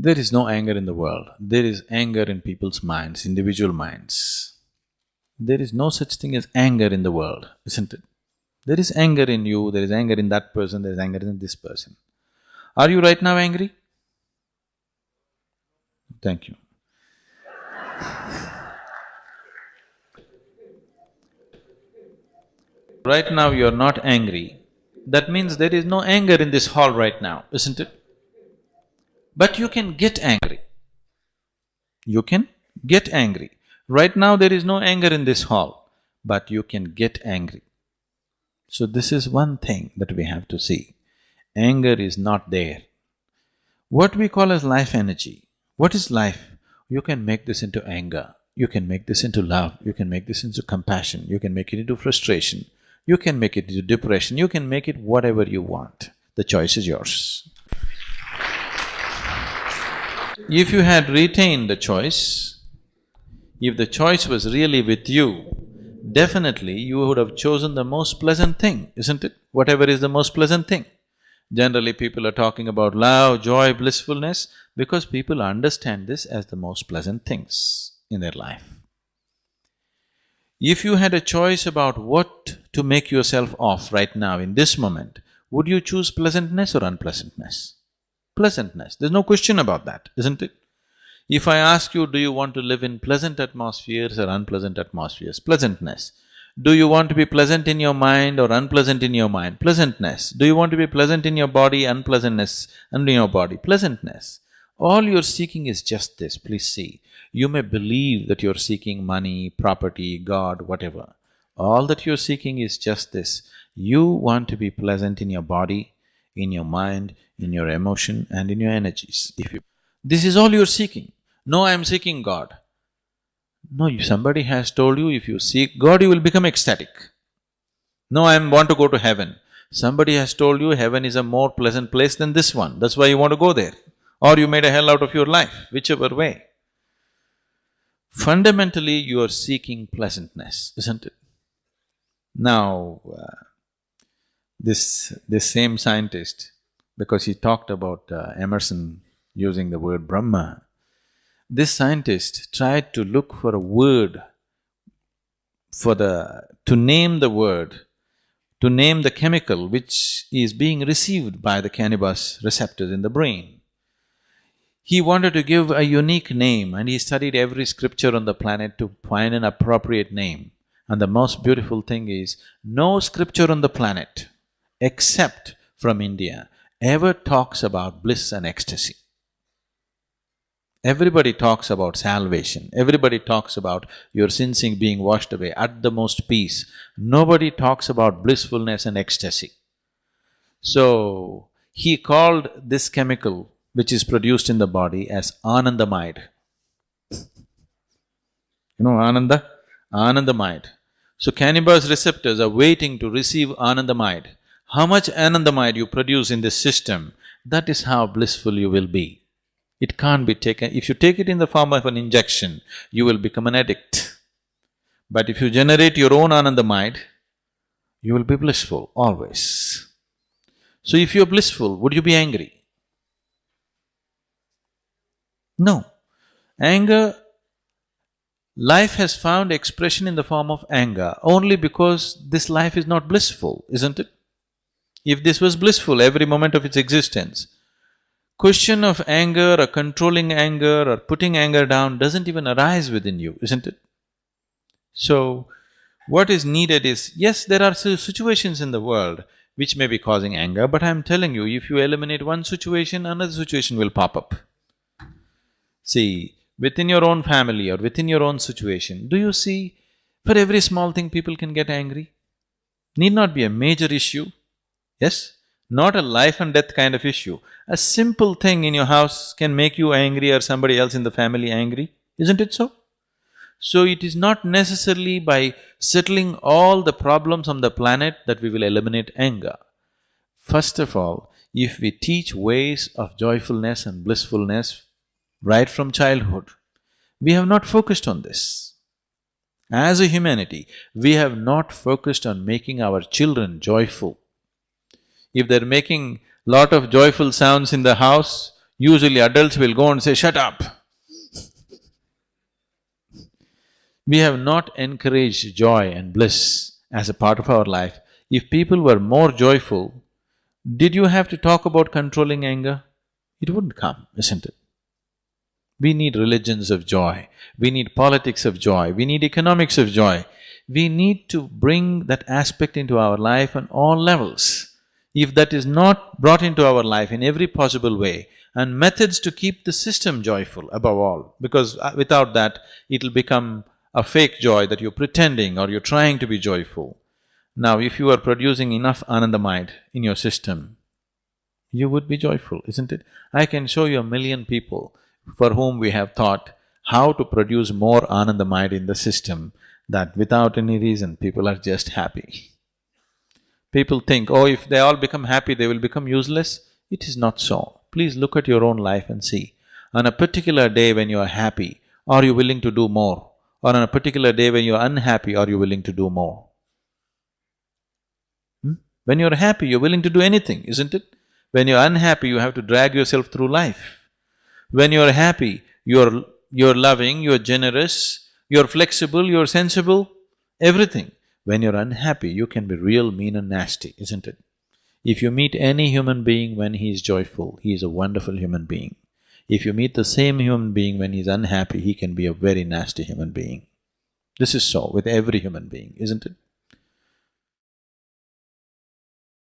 There is no anger in the world. There is anger in people's minds, individual minds. There is no such thing as anger in the world, isn't it? There is anger in you, there is anger in that person, there is anger in this person. Are you right now angry? Thank you. Right now you are not angry. That means there is no anger in this hall right now, isn't it? But you can get angry. You can get angry. Right now there is no anger in this hall, but you can get angry. So this is one thing that we have to see. Anger is not there. What we call as life energy, what is life? You can make this into anger, you can make this into love, you can make this into compassion, you can make it into frustration, you can make it into depression, you can make it whatever you want. The choice is yours. If you had retained the choice, if the choice was really with you, definitely you would have chosen the most pleasant thing, isn't it? Whatever is the most pleasant thing. Generally people are talking about love, joy, blissfulness because people understand this as the most pleasant things in their life. If you had a choice about what to make yourself of right now in this moment, would you choose pleasantness or unpleasantness? Pleasantness, there's no question about that, isn't it? If I ask you, do you want to live in pleasant atmospheres or unpleasant atmospheres? Pleasantness. Do you want to be pleasant in your mind or unpleasant in your mind? Pleasantness. Do you want to be pleasant in your body, unpleasantness in your body? Pleasantness. All you're seeking is just this, please see. You may believe that you're seeking money, property, God, whatever. All that you're seeking is just this. You want to be pleasant in your body, in your mind, in your emotion and in your energies. This is all you're seeking. No, I'm seeking God. No, if somebody has told you if you seek God, you will become ecstatic. No, I want to go to heaven. Somebody has told you heaven is a more pleasant place than this one, that's why you want to go there. Or you made a hell out of your life, whichever way. Fundamentally, you are seeking pleasantness, isn't it? Now, this same scientist, because he talked about Emerson using the word Brahma, this scientist tried to look for a word to name the word, to name the chemical which is being received by the cannabis receptors in the brain. He wanted to give a unique name and he studied every scripture on the planet to find an appropriate name. And the most beautiful thing is, no scripture on the planet, except from India, ever talks about bliss and ecstasy. Everybody talks about salvation, everybody talks about your sins being washed away, at the most peace. Nobody talks about blissfulness and ecstasy. So, he called this chemical which is produced in the body as Anandamide. You know Ananda? Anandamide. So cannabis receptors are waiting to receive Anandamide. How much Anandamide you produce in this system, that is how blissful you will be. It can't be taken… if you take it in the form of an injection, you will become an addict. But if you generate your own Anandamide, you will be blissful, always. So if you're blissful, would you be angry? No. Anger… life has found expression in the form of anger only because this life is not blissful, isn't it? If this was blissful every moment of its existence, question of anger or controlling anger or putting anger down doesn't even arise within you, isn't it? So, what is needed is, yes, there are situations in the world which may be causing anger, but I'm telling you, if you eliminate one situation, another situation will pop up. See, within your own family or within your own situation, do you see, for every small thing people can get angry? Need not be a major issue, yes? Not a life and death kind of issue. A simple thing in your house can make you angry or somebody else in the family angry, isn't it so? So it is not necessarily by settling all the problems on the planet that we will eliminate anger. First of all, if we teach ways of joyfulness and blissfulness right from childhood, we have not focused on this. As a humanity, we have not focused on making our children joyful. If they're making lot of joyful sounds in the house, Usually adults will go and say, "Shut up." We have not encouraged joy and bliss as a part of our life. If people were more joyful, did you have to talk about controlling anger? It wouldn't come, isn't it? We need religions of joy, we need politics of joy, we need economics of joy. We need to bring that aspect into our life on all levels. If that is not brought into our life in every possible way, and methods to keep the system joyful above all, because without that, it'll become a fake joy that you're pretending or you're trying to be joyful. Now, if you are producing enough Anandamide in your system, you would be joyful, isn't it? I can show you 1,000,000 people for whom we have thought how to produce more Anandamide in the system, that without any reason people are just happy. People think, oh, if they all become happy, they will become useless. It is not so. Please look at your own life and see. On a particular day when you are happy, are you willing to do more? Or on a particular day when you are unhappy, are you willing to do more? When you're happy, you're willing to do anything, isn't it? When you're unhappy, you have to drag yourself through life. When you're happy, you're loving, you're generous, you're flexible, you're sensible, everything. When you're unhappy, you can be real mean and nasty, isn't it? If you meet any human being when he is joyful, he is a wonderful human being. If you meet the same human being when he's unhappy, he can be a very nasty human being. This is so with every human being, isn't it?